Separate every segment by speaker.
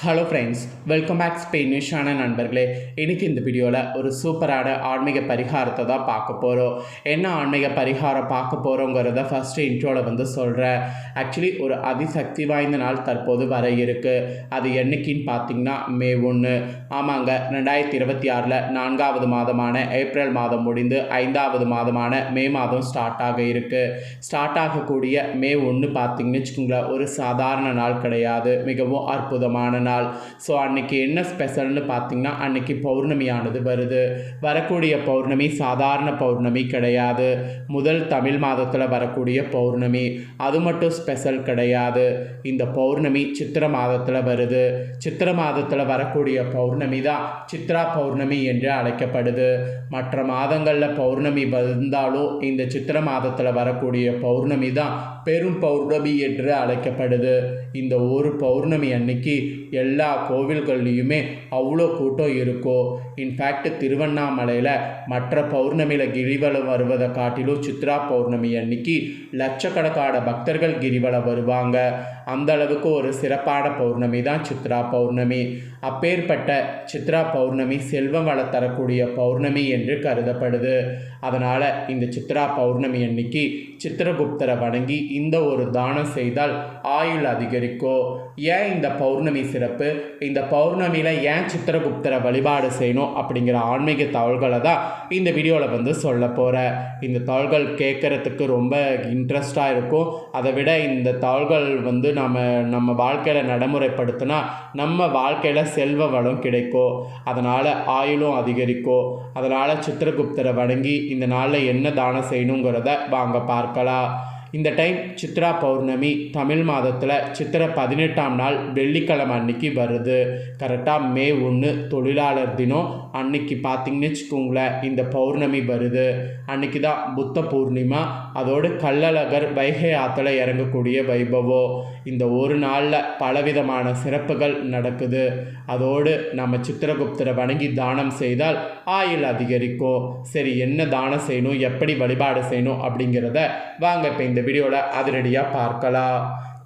Speaker 1: Hello friends, welcome back ஸ்பெயினிஷான நண்பர்களே. இன்றைக்கி இந்த வீடியோவில் ஒரு சூப்பரான ஆன்மீக பரிகாரத்தை தான் பார்க்க போகிறோம். என்ன ஆன்மீக பரிகாரம் பார்க்க போகிறோங்கிறத ஃபஸ்ட்டு இன்ட்ரோவில் சொல்கிறேன். ஆக்சுவலி ஒரு அதிசக்தி வாய்ந்த நாள் தற்போது வர இருக்குது. அது என்னைக்கின்னு பார்த்தீங்கன்னா மே 1. ஆமாங்க, 2026 4வது மாதமான ஏப்ரல் மாதம் முடிந்து 5வது மாதமான மே மாதம் ஸ்டார்ட் ஆக இருக்குது. ஸ்டார்ட் ஆகக்கூடிய மே 1 பார்த்திங்கன்னு வச்சுக்கோங்களேன், ஒரு சாதாரண நாள் கிடையாது, மிகவும் அற்புதமான நாள். ஸோ அன்னைக்கு என்ன ஸ்பெஷல்னு பார்த்தீங்கன்னா, அன்னைக்கு பௌர்ணமியானது வருது. வரக்கூடிய பௌர்ணமி சாதாரண பௌர்ணமி கிடையாது, முதல் தமிழ் மாதத்தில் வரக்கூடிய பௌர்ணமி. அது மட்டும் ஸ்பெஷல் கிடையாது, இந்த பௌர்ணமி சித்திர மாதத்தில் வருது. சித்திர மாதத்தில் வரக்கூடிய பௌர்ணமி தான் சித்ரா பௌர்ணமி என்று அழைக்கப்படுது. மற்ற மாதங்களில் பௌர்ணமி வந்தாலும் இந்த சித்திர மாதத்தில் வரக்கூடிய பௌர்ணமி தான் பெரும் பௌர்ணமி என்று அழைக்கப்படுது. இந்த ஒரு பௌர்ணமி அன்னைக்கு எல்லா கோவில்கள்லையுமே அவ்வளோ கூட்டம் இருக்கும். இன்ஃபேக்ட் திருவண்ணாமலையில் மற்ற பௌர்ணமியில் கிரிவலம் வருவதை காட்டிலும் சித்ரா பௌர்ணமி அன்னைக்கு லட்சக்கணக்கான பக்தர்கள் கிரிவலம் வருவாங்க. அந்த அளவுக்கு ஒரு சிறப்பான பௌர்ணமி தான் சித்ரா பௌர்ணமி. அப்பேற்பட்ட சித்ரா பௌர்ணமி செல்வம் வள தரக்கூடிய பௌர்ணமி என்று கருதப்படுது. அதனால் இந்த சித்ரா பௌர்ணமி அன்னைக்கு சித்திரகுப்தரை வணங்கி இந்த ஒரு தானம் செய்தால் ஆயுள் அதிகரிக்கும். ஏன் இந்த பௌர்ணமி சிறப்பு, இந்த பௌர்ணமியில் ஏன் சித்திரகுப்தரை வழிபாடு செய்யணும் அப்படிங்கிற ஆன்மீக தகவல்களை தான் இந்த வீடியோவில் சொல்ல போகிறேன். இந்த தகவல்கள் கேட்குறதுக்கு ரொம்ப இன்ட்ரெஸ்டாக இருக்கும். அதை விட இந்த தகவல்கள் நம்ம வாழ்க்கையில் நடைமுறைப்படுத்தினா நம்ம வாழ்க்கையில் செல்வ வளம் கிடைக்கும், அதனால் ஆயுளும் அதிகரிக்கும். அதனால் சித்திரகுப்தரை வணங்கி இந்த நாளில் என்ன தானம் செய்யணுங்கிறத வாங்க பார்க்கலாம். இந்த டைம் சித்ரா பௌர்ணமி தமிழ் மாதத்தில் சித்திரை 18ஆம் நாள் வெள்ளிக்கிழமை அன்னைக்கு வருது. கரெக்டாக மே 1 தொழிலாளர் தினம் அன்னைக்கு பார்த்திங்கன்னு வச்சுக்கோங்களேன், இந்த பௌர்ணமி வருது. அன்னைக்கு தான் புத்த பூர்ணிமா, அதோடு கள்ளழகர் வைகை ஆற்றுல இறங்கக்கூடிய வைபவம். இந்த ஒரு நாளில் பலவிதமான சிறப்புகள் நடக்குது. அதோடு நம்ம சித்திரகுப்தரை வணங்கி தானம் செய்தால் ஆயுள் அதிகரிக்கும். சரி, என்ன தானம் செய்யணும், எப்படி வழிபாடு செய்யணும் அப்படிங்கிறத வாங்க இப்போ இந்த வீடியோவில் அதிரடியாக பார்க்கலாம்.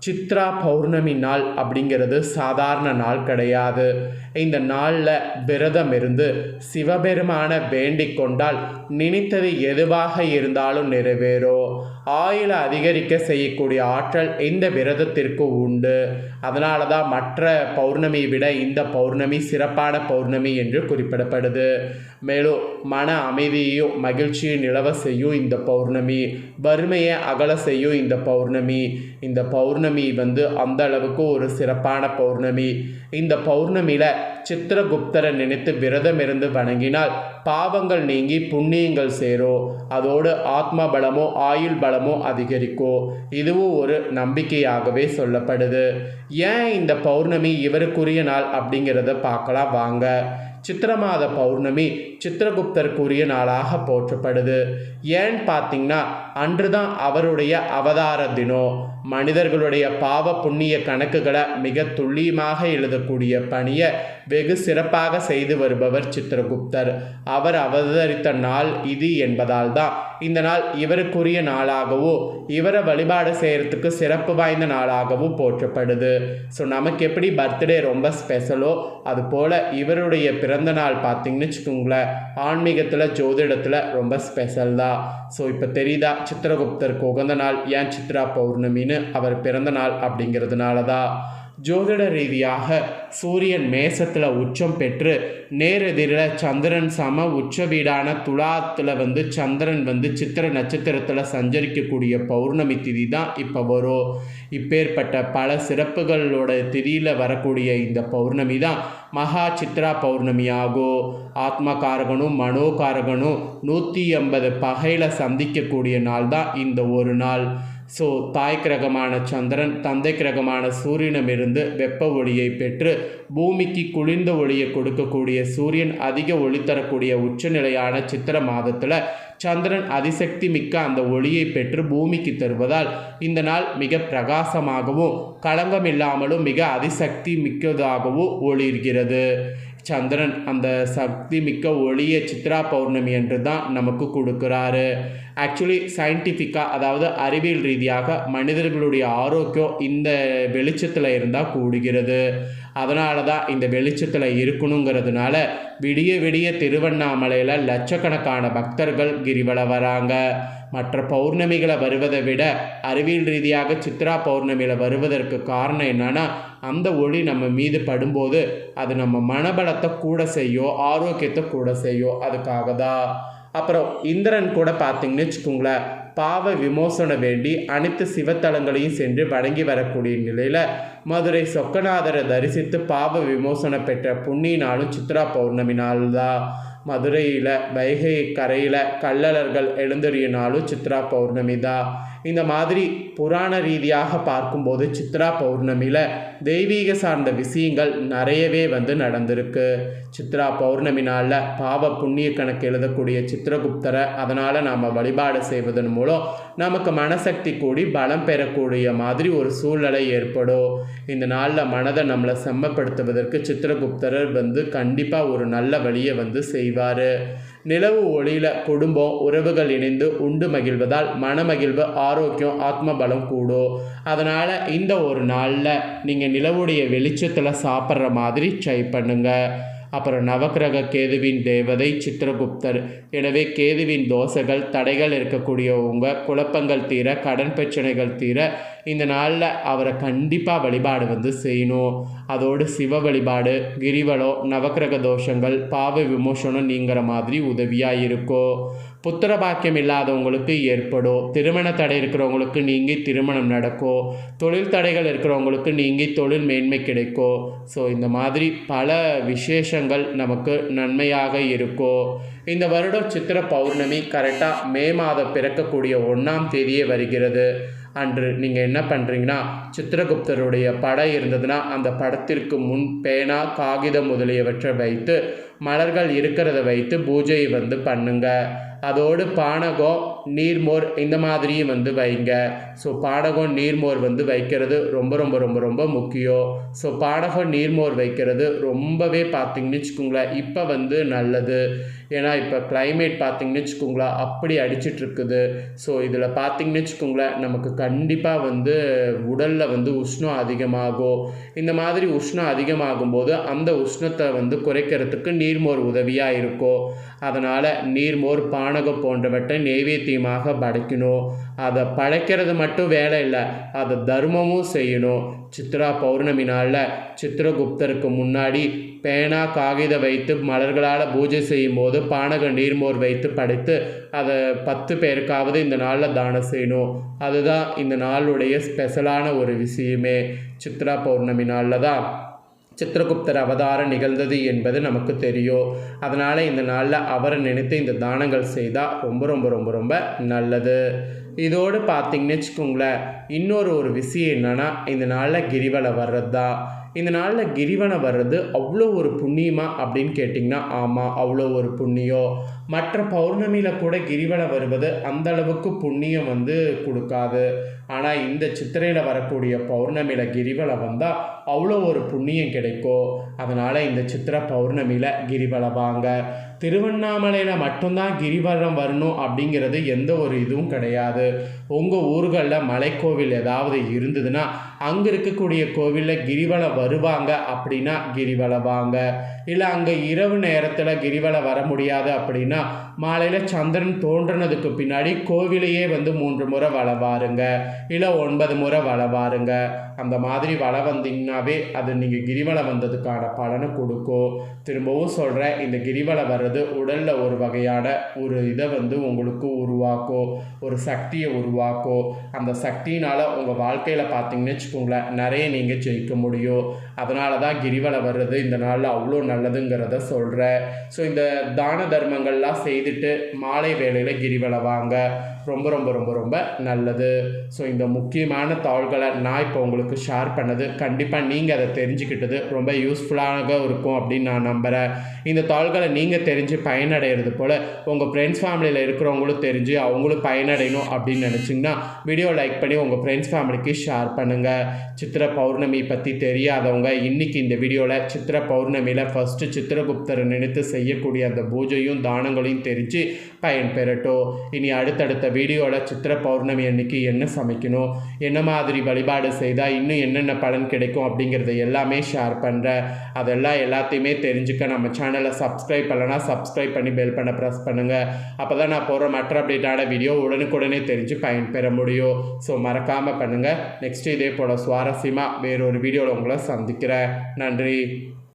Speaker 1: சித்ரா பௌர்ணமி நாள் அப்படிங்கிறது சாதாரண நாள் கிடையாது. இந்த நாளில் விரதம் இருந்து சிவபெருமான வேண்டிக் கொண்டால் நினைத்தது எதுவாக இருந்தாலும் நிறைவேறும். ஆயுளை அதிகரிக்க செய்யக்கூடிய ஆற்றல் இந்த விரதத்திற்கு உண்டு. அதனால தான் மற்ற பௌர்ணமியை விட இந்த பௌர்ணமி சிறப்பான பௌர்ணமி என்று குறிப்பிடப்படுது. மேலும் மன அமைதியையும் மகிழ்ச்சியும் நிலவ செய்யும் இந்த பௌர்ணமி, வறுமையை அகல செய்யும் இந்த பௌர்ணமி. இந்த பௌர்ணமி அந்த அளவுக்கு ஒரு சிறப்பான பௌர்ணமி. இந்த பௌர்ணமியில் சித்திரகுப்தரை நினைத்து விரதம் இருந்து வணங்கினால் பாவங்கள் நீங்கி புண்ணியங்கள் சேரும். அதோடு ஆத்ம பலமோ ஆயுள் பலமோ அதிகரிக்கும். இதுவும் ஒரு நம்பிக்கையாகவே சொல்லப்படுது. ஏன் இந்த பௌர்ணமி இவருக்குரிய நாள் அப்படிங்கிறத பார்க்கலாம் வாங்க. சித்திர மாத பௌர்ணமி சித்திரகுப்தருக்குரிய நாளாக போற்றப்படுது. ஏன்னு பார்த்தீங்கன்னா, அன்று தான் அவருடைய அவதார தினம். மனிதர்களுடைய பாவ புண்ணிய கணக்குகளை மிக துல்லியமாக எழுதக்கூடிய பணியை வெகு சிறப்பாக செய்து வருபவர் சித்திரகுப்தர். அவர் அவதரித்த நாள் இது என்பதால் தான் இந்த நாள் இவருக்குரிய நாளாகவும் இவரை வழிபாடு செய்கிறதுக்கு சிறப்பு வாய்ந்த நாளாகவும் போற்றப்படுது. ஸோ நமக்கு எப்படி பர்த்டே ரொம்ப ஸ்பெஷலோ அதுபோல் இவருடைய பிறந்த நாள் பார்த்திங்கன்னு வச்சுக்கோங்களேன், ஆன்மீகத்தில் ஜோதிடத்தில் ரொம்ப ஸ்பெஷல் தான். ஸோ இப்போ தெரியுதா சித்திரகுப்தருக்கு உகந்த நாள் ஏன் சித்ரா பௌர்ணமின்னு, அவர் பிறந்த நாள் அப்படிங்கிறதுனால தான். ஜோதிட ரீதியாக சூரியன் மேசத்தில் உச்சம் பெற்று நேரெதிரில் சந்திரன் சம உச்ச வீடான துலாத்தில் சந்திரன் சித்திர நட்சத்திரத்தில் சஞ்சரிக்கக்கூடிய பௌர்ணமி திதி தான் இப்போ வரும். இப்பேற்பட்ட பல சிறப்புகளோட திதியில் வரக்கூடிய இந்த பௌர்ணமி தான் மகா சித்ரா பௌர்ணமி ஆகும். ஆத்மகாரகனும் மனோகாரகனும் 180 பகையில் சந்திக்கக்கூடிய நாள் தான் இந்த ஒரு நாள். ஸோ தாய் கிரகமான சந்திரன் தந்தை கிரகமான சூரியனிடமிருந்து வெப்ப ஒளியை பெற்று பூமிக்கு குளிர்ந்த ஒளியை கொடுக்கக்கூடிய சூரியன் அதிக ஒளி தரக்கூடிய உச்சநிலையான சித்திர மாதத்தில் சந்திரன் அதிசக்தி மிக்க அந்த ஒளியை பெற்று பூமிக்கு தருவதால் இந்த நாள் மிக பிரகாசமாகவும் களங்கம் இல்லாமலும் மிக அதிசக்தி மிக்கதாகவும் ஒளிர்கிறது. சந்திரன் அந்த சக்தி மிக்க ஒளியை சித்ரா பௌர்ணமி என்று தான் நமக்கு கொடுக்குறாரு. ஆக்சுவலி சயின்டிஃபிக்காக, அதாவது அறிவியல் ரீதியாக மனிதர்களுடைய ஆரோக்கியம் இந்த வெளிச்சத்தில் இருந்தால் கூடுகிறது. அதனால தான் இந்த வெளிச்சத்தில் இருக்கணுங்கிறதுனால விடிய விடிய திருவண்ணாமலையில் லட்சக்கணக்கான பக்தர்கள் கிரிவலம் வராங்க. மற்ற பௌர்ணமிகளை வருவதை விட அறிவியல் ரீதியாக சித்ரா பௌர்ணமியில் வருவதற்கு காரணம் என்னன்னா, அந்த ஒளி நம்ம மீது படும்போது அது நம்ம மனபலத்தை கூட செய்யும், ஆரோக்கியத்தை கூட செய்யும். அதுக்காக தான். அப்புறம் இந்திரன் கூட பார்த்தீங்கன்னு வச்சுக்கோங்களேன், பாவ விமோசனம் வேண்டி அனைத்து சிவத்தலங்களையும் சென்று வணங்கி வரக்கூடிய நிலையில் மதுரை சொக்கநாதரை தரிசித்து பாவ விமோசனம் பெற்ற புண்ணிய நாளும் சித்ரா பௌர்ணமி நாள் தான். மதுரையில் வைகை கரையில் கள்ளழகர்கள் எழுந்தறிய நாளும் சித்ரா பௌர்ணமி தான். இந்த மாதிரி புராண ரீதியாக பார்க்கும்போது சித்ரா பௌர்ணமியில் தெய்வீக சார்ந்த விஷயங்கள் நிறையவே நடந்திருக்கு. சித்ரா பௌர்ணமி நாளில் பாவ புண்ணிய கணக்கு எழுதக்கூடிய சித்திரகுப்தரை அதனால் நாம் வழிபாடு செய்வதன் மூலம் நமக்கு மனசக்தி கூடி பலம் பெறக்கூடிய மாதிரி ஒரு சூழ்நிலை ஏற்படும். இந்த நாளில் மனதை நம்மளை செம்மப்படுத்துவதற்கு சித்திரகுப்தரர் கண்டிப்பாக ஒரு நல்ல வழியை செய்வார். நிலவு ஒளியில் குடும்பம் உறவுகள் இணைந்து உண்டு மகிழ்வதால் மனமகிழ்வு, ஆரோக்கியம், ஆத்ம பலம் கூடும். அதனால் இந்த ஒரு நாளில் நீங்கள் நிலவுடைய வெளிச்சத்தில் சாப்பிட்ற மாதிரி ட்ரை பண்ணுங்கள். அப்புறம் நவக்கிரக கேதுவின் தேவதை சித்திரகுப்தர். எனவே கேதுவின் தோசைகள் தடைகள் இருக்கக்கூடியவங்க குழப்பங்கள் தீர, கடன் பிரச்சனைகள் தீர இந்த நாளில் அவரை கண்டிப்பாக வழிபாடு செய்யணும். அதோடு சிவ வழிபாடு, கிரிவலம், நவக்கிரக தோஷங்கள், பாவ விமோசனம் நீங்கிற மாதிரி உதவியாக இருக்கும். புத்திர பாக்கியம் இல்லாதவங்களுக்கு ஏற்படும். திருமண தடை இருக்கிறவங்களுக்கு நீங்கி திருமணம் நடக்கும். தொழில் தடைகள் இருக்கிறவங்களுக்கு நீங்கி தொழில் மேன்மை கிடைக்கும். ஸோ இந்த மாதிரி பல விசேஷங்கள் நமக்கு நன்மையாக இருக்கும். இந்த வருடம் சித்திர பௌர்ணமி கரெக்டாக மே மாதம் பிறக்கக்கூடிய 1ஆம் தேதியே வருகிறது. அன்று நீங்கள் என்ன பண்ணுறீங்கன்னா, சித்திரகுப்தருடைய படம் இருந்ததுன்னா அந்த படத்திற்கு முன் பேனா, காகிதம் முதலியவற்றை வைத்து மலர்கள் இருக்கிறத வைத்து பூஜையை பண்ணுங்க. அதோடு பானகம், நீர்மோர் இந்த மாதிரியும் வைங்க. ஸோ பானகம், நீர்மோர் வைக்கிறது ரொம்ப ரொம்ப ரொம்ப ரொம்ப முக்கியம். ஸோ பானகம், நீர்மோர் வைக்கிறது ரொம்பவே பார்த்திங்கன்னு வச்சுக்கோங்களேன் இப்போ நல்லது. ஏன்னா இப்போ கிளைமேட் பார்த்திங்கன்னு வச்சுக்கோங்களேன் அப்படி அடிச்சிட்ருக்குது. ஸோ இதில் பார்த்திங்கன்னு வச்சுக்கோங்களேன் நமக்கு கண்டிப்பாக உடலில் உஷ்ணம் அதிகமாகும். இந்த மாதிரி உஷ்ணம் அதிகமாகும்போது அந்த உஷ்ணத்தை குறைக்கிறதுக்கு நீர்மோர் உதவியாக இருக்கும். அதனால் நீர்மோர், பானகம் போன்றவற்றை நெய்வேத்தியமாக படைக்கணும். அதை படைக்கிறது மட்டும் வேலை இல்லை, அதை தர்மமும் செய்யணும். சித்ரா பௌர்ணமி நாளில் சித்திரகுப்தருக்கு முன்னாடி பேனா, காகிதம் வைத்து மலர்களால் பூஜை செய்யும் போது பானக நீர்மோர் வைத்து படைத்து அதை 10 பேருக்காவது இந்த நாளில் தானம் செய்யணும். அதுதான் இந்த நாளுடைய ஸ்பெஷலான ஒரு விஷயமே. சித்ரா பௌர்ணமி நாளில் தான் சித்திரகுப்தர் அவதாரம் நிகழ்ந்தது என்பது நமக்கு தெரியும். அதனால் இந்த நாளில் அவரை நினைத்து இந்த தானங்கள் செய்தால் ரொம்ப ரொம்ப ரொம்ப ரொம்ப நல்லது. இதோடு பார்த்திங்கன்னு வச்சுக்கோங்களேன் இன்னொரு விஷயம் என்னென்னா, இந்த நாளில் கிரிவலம் வர்றது தான். இந்த நாளில் கிரிவலம் வர்றது அவ்வளோ ஒரு புண்ணியமா அப்படின்னு கேட்டிங்கன்னா, ஆமாம் அவ்வளோ ஒரு புண்ணியம். மற்ற பௌர்ணமியில் கூட கிரிவலம் வருவது அந்த அளவுக்கு புண்ணியம் கொடுக்காது. ஆனால் இந்த சித்திரையில் வரக்கூடிய பௌர்ணமியில் கிரிவலம் வந்தால் அவ்வளோ ஒரு புண்ணியம் கிடைக்கும். அதனால் இந்த சித்திரை பௌர்ணமியில் கிரிவலம் வாங்க. திருவண்ணாமலையில் மட்டும்தான் கிரிவலம் வரணும் அப்படிங்கிறது எந்த ஒரு இதுவும் கிடையாது. உங்கள் ஊர்களில் மலைக்கோவில் ஏதாவது இருந்ததுன்னா அங்கே இருக்கக்கூடிய கோவிலில் கிரிவலம் வருவாங்க அப்படின்னா கிரிவலம் வாங்க. இல்லை அங்கே இரவு நேரத்தில் கிரிவலம் வர முடியாது அப்படின்னா மாலையில் சந்திரன் தோன்றினதுக்கு பின்னாடி கோவிலையே 3 முறை வளவாருங்க, இல்லை 9 முறை வளவாருங்க. அந்த மாதிரி வள வந்தீங்கன்னாவே அது நீங்கள் கிரிவலம் வந்ததுக்கான பலனை கொடுக்கும். திரும்பவும் சொல்கிறேன், இந்த கிரிவலம் வர்றது உடலில் ஒரு வகையான ஒரு இதை உங்களுக்கு உருவாக்கும், ஒரு சக்தியை உருவாக்கும். அந்த சக்தியினால் உங்கள் வாழ்க்கையில் பார்த்தீங்கன்னு வச்சுக்கோங்களேன் நிறைய நீங்கள் ஜெயிக்க முடியும். அதனால தான் கிரிவலம் வர்றது இந்த நாளில் அவ்வளோ நல்லதுங்கிறத சொல்கிறேன். ஸோ இந்த தான தர்மங்கள்லாம் செய்துட்டு மாலை வேளையில் கிரிவலம் வாங்க, ரொம்ப ரொம்ப ரொம்ப ரொம்ப நல்லது. ஸோ இந்த முக்கியமான தகவல்களை நான் இப்போ உங்களுக்கு ஷேர் பண்ணது கண்டிப்பாக நீங்கள் அதை தெரிஞ்சுக்கிட்டது ரொம்ப யூஸ்ஃபுல்லாக இருக்கும் அப்படின்னு நான் நம்புகிறேன். இந்த தகவல்களை நீங்கள் தெரிஞ்சு பயனடைகிறது போல் உங்கள் ஃப்ரெண்ட்ஸ் ஃபேமிலியில் இருக்கிறவங்களும் தெரிஞ்சு அவங்களும் பயனடையணும் அப்படின்னு நினச்சிங்கன்னா வீடியோ லைக் பண்ணி உங்கள் ஃப்ரெண்ட்ஸ் ஃபேமிலிக்கு ஷேர் பண்ணுங்கள். சித்திரை பௌர்ணமி பற்றி தெரியாதவங்க இன்றைக்கி இந்த வீடியோவில் சித்திர பௌர்ணமியில் ஃபஸ்ட்டு சித்திரகுப்தரை நினைத்து செய்யக்கூடிய அந்த பூஜையும் தானங்களையும் தெரிஞ்சு பயன்பெறட்டும். இனி அடுத்தடுத்த வீடியோவில் சித்திர பௌர்ணமி அன்னைக்கு என்ன சமைக்கணும், என்ன மாதிரி வழிபாடு செய்தால் இன்னும் என்னென்ன பலன் கிடைக்கும் அப்படிங்கிறத எல்லாமே ஷேர் பண்ணுறேன். அதெல்லாம் எல்லாத்தையுமே தெரிஞ்சுக்க நம்ம சேனலை சப்ஸ்கிரைப் பண்ணலைன்னா சப்ஸ்கிரைப் பண்ணி பெல் பண்ண ப்ரெஸ் பண்ணுங்கள். அப்போ தான் நான் போகிற மற்ற அப்டேட்டான வீடியோ உடனுக்குடனே தெரிஞ்சு பயன்பெற முடியும். ஸோ மறக்காமல் பண்ணுங்கள். நெக்ஸ்ட் இதே போல் சுவாரஸ்யமாக வேறொரு வீடியோவில் உங்களை சந்திக்கிறேன். நன்றி.